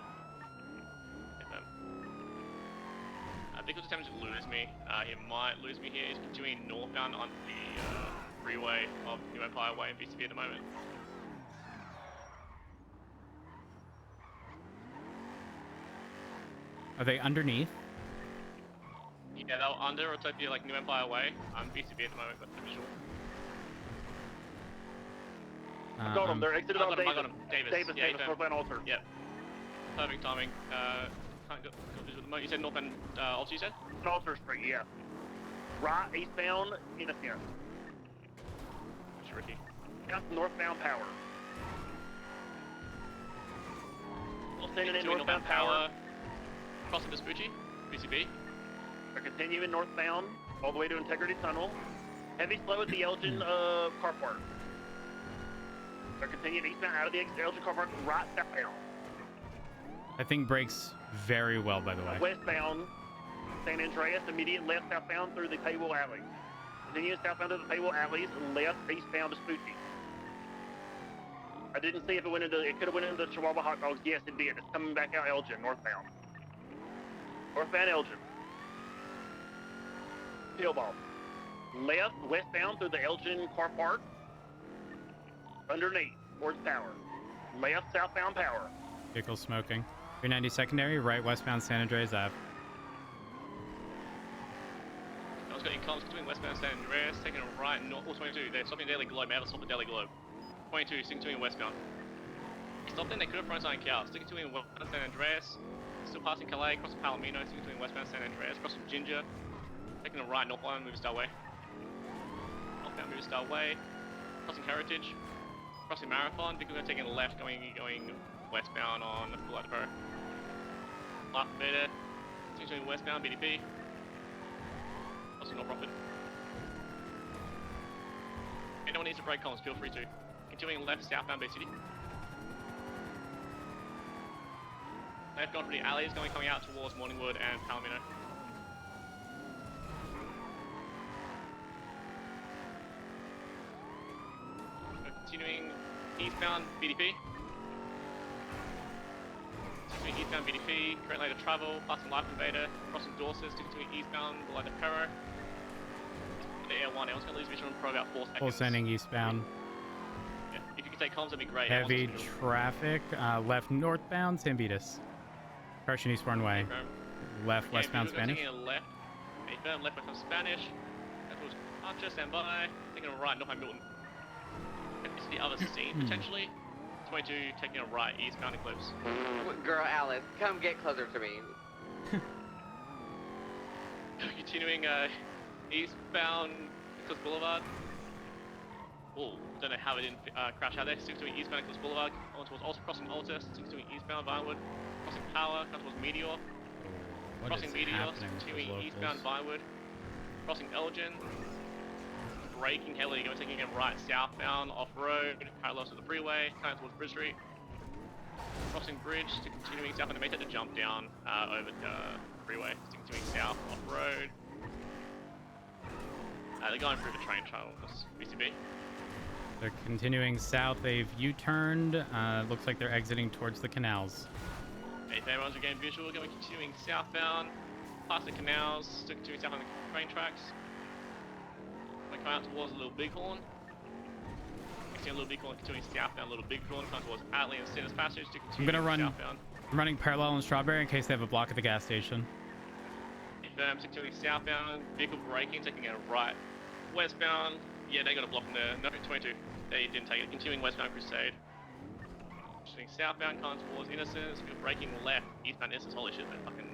Vehicle's attempting to lose me. He might lose me here. He's continuing northbound on the freeway of New Empire Way in BCB at the moment. Are they underneath? Yeah, they were under Utopia, like New Empire Way. BCB at the moment, but the visual. I got them. They're exited on Davis. I got him. Davis, northbound altar. Yep. Perfect timing. Can't go visual at the moment. You said northbound altar, you said? Altar Street, yeah. Right, eastbound, Innocent. Ricky. That's northbound power. Sending in northbound power. Crossing Vespucci, BCB. They're continuing northbound all the way to Integrity Tunnel. Heavy slow at the Elgin car park. They're continuing eastbound out of the Elgin car park, right southbound. I think brakes very well, by the way. Westbound, San Andreas, immediate left southbound through the Paywall Alley. Continuing southbound to the Paywall Alleys, left eastbound to Vespucci. I didn't see if it went into, it could have went into the Chihuahua Hot Dogs. Yes, it did. It's coming back out Elgin, northbound. Northbound Elgin. Pillball. Left, westbound through the Elgin car park. Underneath, towards Power. Left, southbound Power. Vehicle smoking. 390 secondary, right westbound San Andreas Ave. I was getting comms between westbound San Andreas, taking a right north, 22. They're stopping Daily Globe. May have stopped at Daily Globe. 22, sticking to westbound. Stopping, they could have front sign cow. Sticking to westbound San Andreas. Still passing Calais, crossing Palomino, sticking to westbound San Andreas, crossing Ginger. Taking a right northbound, Movie Star Way. Northbound Movie Star Way. Crossing Heritage. Crossing Marathon, because they're taking a left, going westbound on the Full Depot. Left Beta. Sticking to westbound BDP. Crossing North Rockford. Anyone needs to break comms, feel free to. Continuing left, southbound Bay City. They've gone for the alleys, coming out towards Morningwood and Palomino. Continuing eastbound BDP. Continuing eastbound BDP, current later travel, passing Life Invader, crossing Dorset, continuing eastbound below the Perro. The Air 1, Air's going to lose vision for about 4 seconds. Full sending eastbound. Yeah, if you could take comms, that'd be great. Heavy traffic, left northbound San Vitus. Approaching Eastbourne Way. Left westbound Spanish. Taking a left, left westbound Spanish. That was Archer, stand by. Taking a right, northbound Milton. This is the other scene, potentially. 22, taking a right, eastbound Eclipse. Girl Alice, come get closer to me. Continuing eastbound Eclipse Boulevard. Oh, don't know how it didn't crash out there. Still doing eastbound Eclipse Boulevard. On towards Alta, crossing Alta. Still doing eastbound Vinewood. Crossing Power, coming towards Meteor. Crossing Meteor, continuing eastbound Vinewood. Crossing Elgin. Braking heavily, taking a right southbound off-road, parallel to the freeway, coming towards Bridge Street. Crossing Bridge, continuing southbound, they may take the jump down over the freeway, continuing south off-road. They're going through the train tunnels, BCB. They're continuing south, they've U-turned, looks like they're exiting towards the canals. If everyone's again visual, continuing southbound, past the canals, still continuing south on the train tracks. Come out towards Little Bighorn. Next thing, Little Bighorn continuing southbound, Little Bighorn coming towards Atlee and Sinners Passage to continue southbound. I'm running parallel in Strawberry in case they have a block at the gas station. Confirmed, continuing southbound, vehicle braking, taking a right. Westbound, yeah, they got a block in there. No, 22. They didn't take it. Continuing westbound Crusade. Continuing southbound, coming towards Innocence, vehicle braking left, eastbound Innocence. Holy shit, man, fucking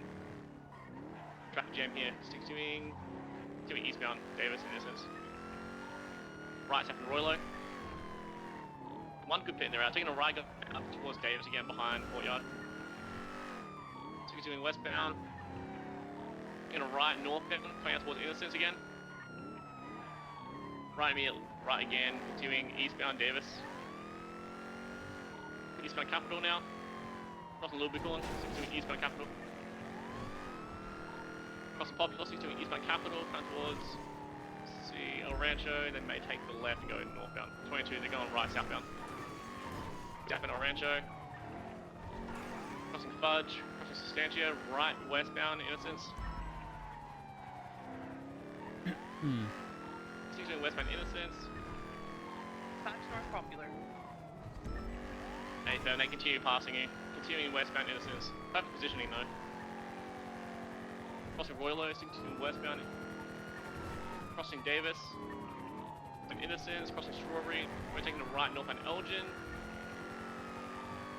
traffic jam here. Continuing eastbound Davis and Innocence. Right tapping Roylo. One good pit in there out. Taking a right up towards Davis again behind Courtyard. Doing westbound. Taking a right northbound, coming out towards Innocence again. Right immediate, right again, continuing eastbound Davis. Eastbound Capital now. Crossing Little Bighorn, doing eastbound Capital. Crossing Popular, doing eastbound Capital, coming towards El Rancho, then may take the left and go northbound. 22, they're going right southbound. Southbound El Rancho. Crossing Fudge, crossing Sustantia, right westbound Innocence. 62 westbound Innocence. Facts are popular. Hey, they continue passing you. Continuing westbound Innocence. Perfect positioning though. Crossing Royalo, 62 westbound. Crossing Davis. Crossing Innocence, crossing Strawberry. We're taking a right northbound Elgin.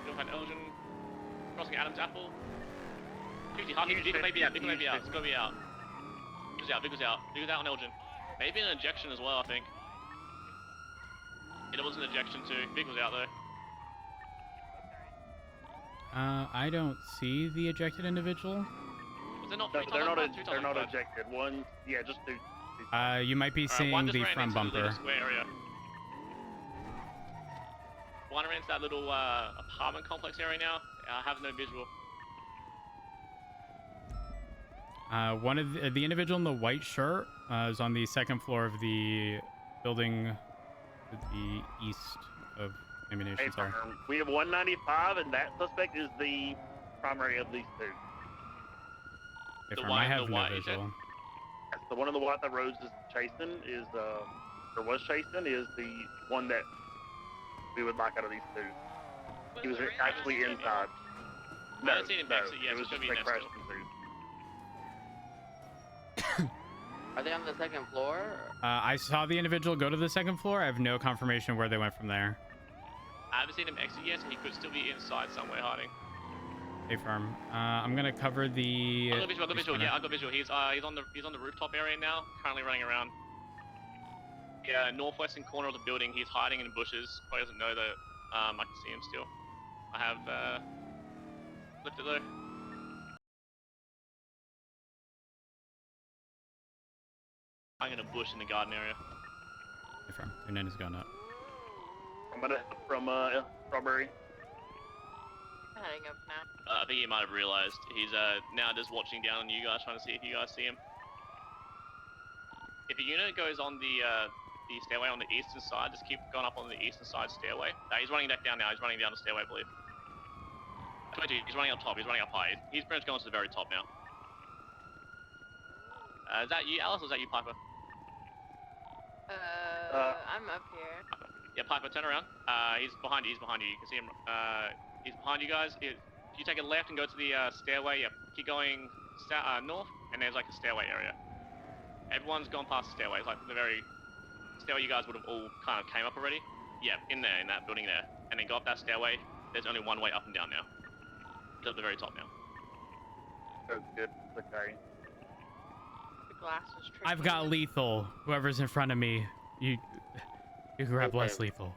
Northbound Elgin. Crossing Adams Apple. 50 hard. Vehicle may be out. Vehicle may be out. It's gonna be out. Vehicle's out. Vehicle's out. Vehicle's out on Elgin. Maybe an ejection as well, I think. It was an ejection too. Vehicle's out though. I don't see the ejected individual. Was there not No, three they're tunnels? not. Two They're tunnels, not right? ejected. One. Yeah, just two. You might be seeing one just the ran front into the bumper. little square area. One ran into that little apartment complex area now. I have no visual. One of the individual in the white shirt is on the second floor of the building to the east of ammunition. Hey, Sorry. we have 195, and that suspect is the primary of these two. If I have no visual. That's the one on the white that Rose is chasing is, or was chasing, is the one that we would like out of these two. He was actually inside. I haven't seen him exit yet, it was so just it's they gonna be crashed next into. Are they on the second floor? I saw the individual go to the second floor. I have no confirmation where they went from there. I haven't seen him exit yet, so he could still be inside somewhere hiding. Hey, firm. I'm gonna cover the. I got visual. I got visual. Yeah, I got visual. He's on the rooftop area now, currently running around. Yeah, northwestern corner of the building. He's hiding in bushes. Probably doesn't know that I can see him still. I have flipped it though. I'm in a bush in the garden area. Hey, firm. Your name is gone up. I'm gonna from Strawberry. Heading up now. I think he might have realized. He's now just watching down on you guys, trying to see if you guys see him. If a unit goes on the stairway on the eastern side, just keep going up on the eastern side stairway. He's running back down now. He's running down the stairway, I believe. 22. He's running up top. He's running up high. He's pretty much going to the very top now. Is that you, Alice, or is that you, Piper? I'm up here. Yeah, Piper, turn around. He's behind you. He's behind you. You can see him. He's behind you guys. If you take a left and go to the stairway, yeah, keep going north, and there's like a stairway area. Everyone's gone past the stairway. It's like the very stairway you guys would have all kind of came up already. Yeah, in there, in that building there. And then go up that stairway. There's only one way up and down now. It's at the very top now. That's good. Okay. The glass was tricky. I've got lethal. Whoever's in front of me, you grab less lethal.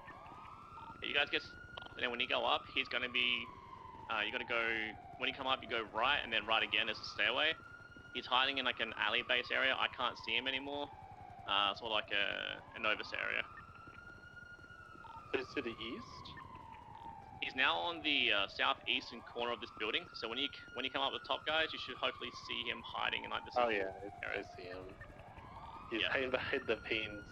Yeah, you guys get up, and then when you go up, he's gonna be. You gotta go. When you come up, you go right, and then right again. There's a stairway. He's hiding in like an alley base area. I can't see him anymore. Sort of like a Novus area. Is to the east? He's now on the southeastern corner of this building. So when you come up the top, guys, you should hopefully see him hiding in like this. Oh yeah, I see him. He's hiding behind the panes.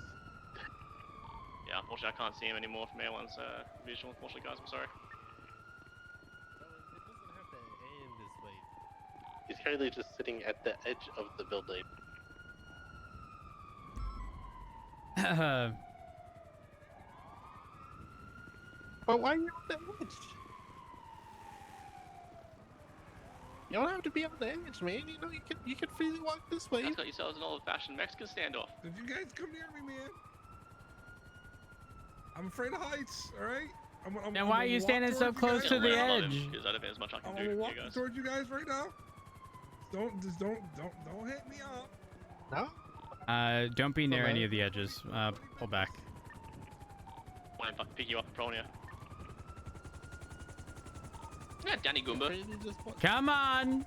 Yeah, unfortunately, I can't see him anymore from anyone's visual. Unfortunately, guys, I'm sorry. He's currently just sitting at the edge of the building. But why are you on the edge? You don't have to be on the edge, man. You know, you can freely walk this way. That's got yourselves an old-fashioned Mexican standoff. Did you guys come near me, man? I'm afraid of heights, alright? Then why are you standing so close to the edge? Because I don't think there's much I can do I'm for walking you guys. towards you guys right now. Don't hit me up. No? Don't be near any of the edges. Pull back. Why don't I pick you up and prone you? Yeah, Danny Goomba. Come on!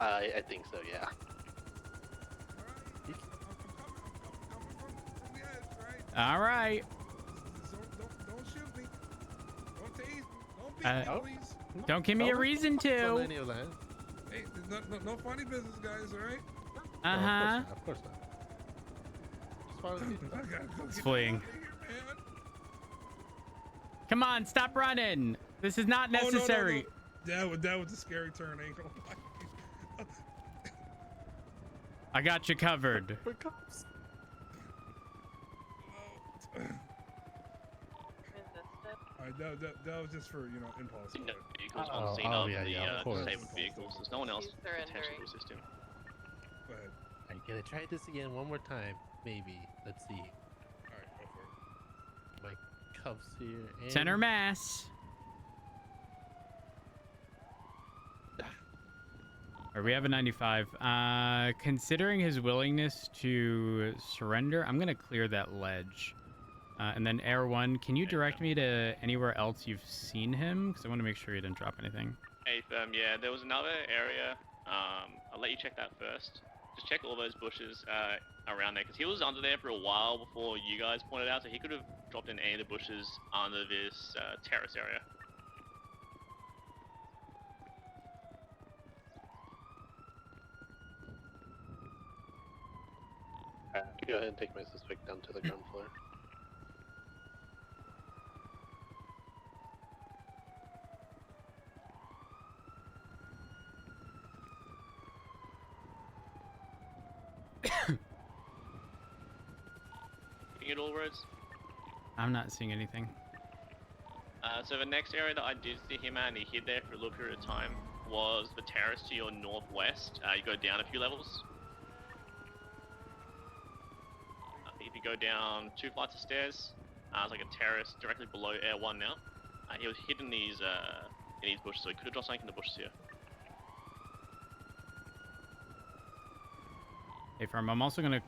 I think so, yeah. All right. Don't shoot me. Don't tase me. Don't beat me, please. Don't give me a reason to. Hey, there's no funny business, guys, alright? Uh-huh. Of course not. It's fleeing. Come on, stop running. This is not necessary. Oh, no. That was a scary turn, ain't gonna lie. I got you covered. Alright, that was just for, you know, impulse. No But... vehicles on scene of the of course. disabled vehicles. There's no one else potentially to assist him. Go ahead. I'm gonna try this again one more time, maybe. Let's see. Alright, go for it. My cuffs here. And... Center mass. Or we have a 95. Considering his willingness to surrender, I'm gonna clear that ledge. And then Air 1, can you direct me to anywhere else you've seen him? Because I want to make sure you didn't drop anything. Hey, yeah, there was another area. I'll let you check that first. Just check all those bushes around there, because he was under there for a while before you guys pointed out, so he could have dropped in any of the bushes under this terrace area. Go ahead and take my suspect down to the ground floor. Looking at all roads? I'm not seeing anything. So the next area that I did see him at, and he hid there for a little period of time, was the terrace to your northwest. You go down a few levels. If you go down 2 flights of stairs, there's like a terrace directly below Air 1 now. He was hidden in these bushes, so he could have dropped something in the bushes here. Hey, Firm, I'm also gonna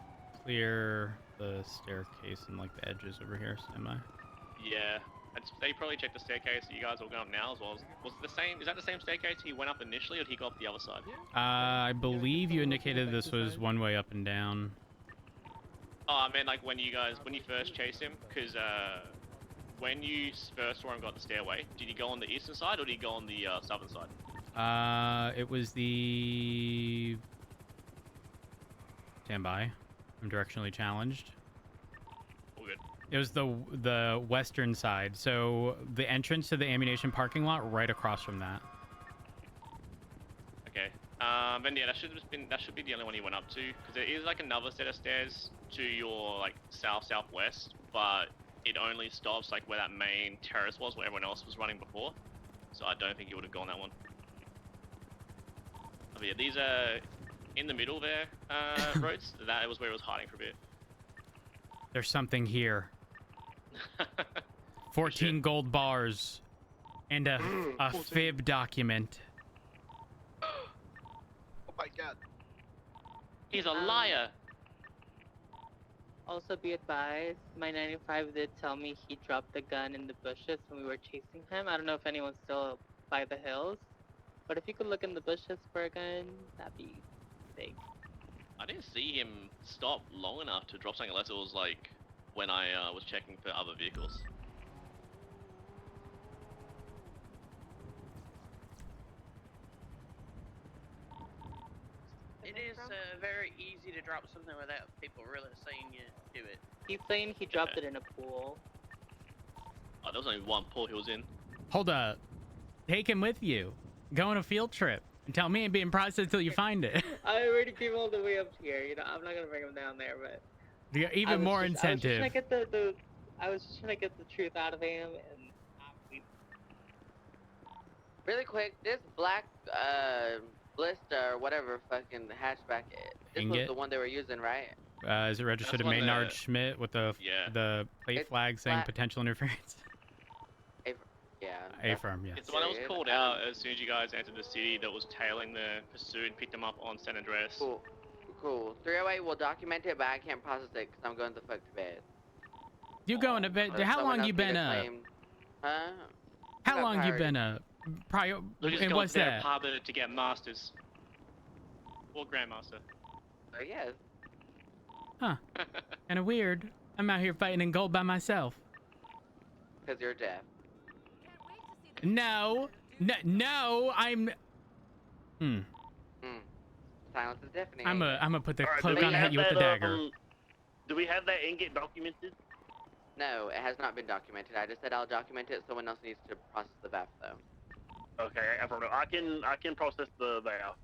clear the staircase and like the edges over here. Stand by. Yeah, I'd say probably check the staircase that you guys are going up now as well. Was it the same? Is that the same staircase he went up initially, or did he go up the other side? I believe you indicated this was one way up and down. Oh, I meant like when you first chased him, because when you first saw him go up the stairway, did he go on the eastern side or did he go on the southern side? It was the... Stand by. I'm directionally challenged. All good. It was the western side, so the entrance to the ammunition parking lot right across from that. Okay. And yeah, that should be the only one he went up to, because there is like another set of stairs to your like southwest, but it only stops like where that main terrace was, where everyone else was running before. So I don't think he would have gone that one. But yeah, these are in the middle there, roads. That was where it was hiding for a bit. There's something here. 14 gold bars and a fib document. Oh my god. He's a liar. Also be advised, my 95 did tell me he dropped the gun in the bushes when we were chasing him. I don't know if anyone's still by the hills, but if you could look in the bushes for a gun, that'd be big. I didn't see him stop long enough to drop something unless it was like when I was checking for other vehicles. It is very easy to drop something without people really seeing you do it. He's saying he dropped it in a pool. Oh, there was only one pool he was in. Hold up. Take him with you. Go on a field trip. And tell me it ain't being processed till you find it. I already came all the way up here. You know, I'm not gonna bring him down there, but Even more incentive. I was just trying to get the truth out of him, and really quick, this black blister or whatever fucking hatchback. This was the one they were using, right? Is it registered to Maynard Schmidt with the plate flag saying potential interference? Yeah. A-firm, yeah. It's the one that was called out as soon as you guys entered the city that was tailing the pursuit and picked them up on San Andreas. Cool. 308 will document it, but I can't process it because I'm going the fuck to bed. You going to bed? How long you been up? Huh? How long you been up? And what's that? Harbour to get masters. Or grandmaster. Oh yes. Huh. Kinda weird. I'm out here fighting in gold by myself. Because you're deaf. No, I'm... Silence is deafening. I'm gonna put the Alright, cloak on and hit you with the dagger. Do we have that ingot documented? No, it has not been documented. I just said I'll document it. Someone else needs to process the VAF though. Okay, I can process the VAF.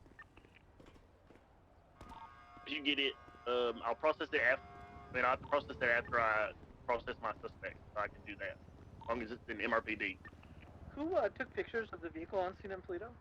If you get it, I'll process it after. I have to process it after I process my suspect. So I can do that, as long as it's in MRPD. Who took pictures of the vehicle on scene in Toledo?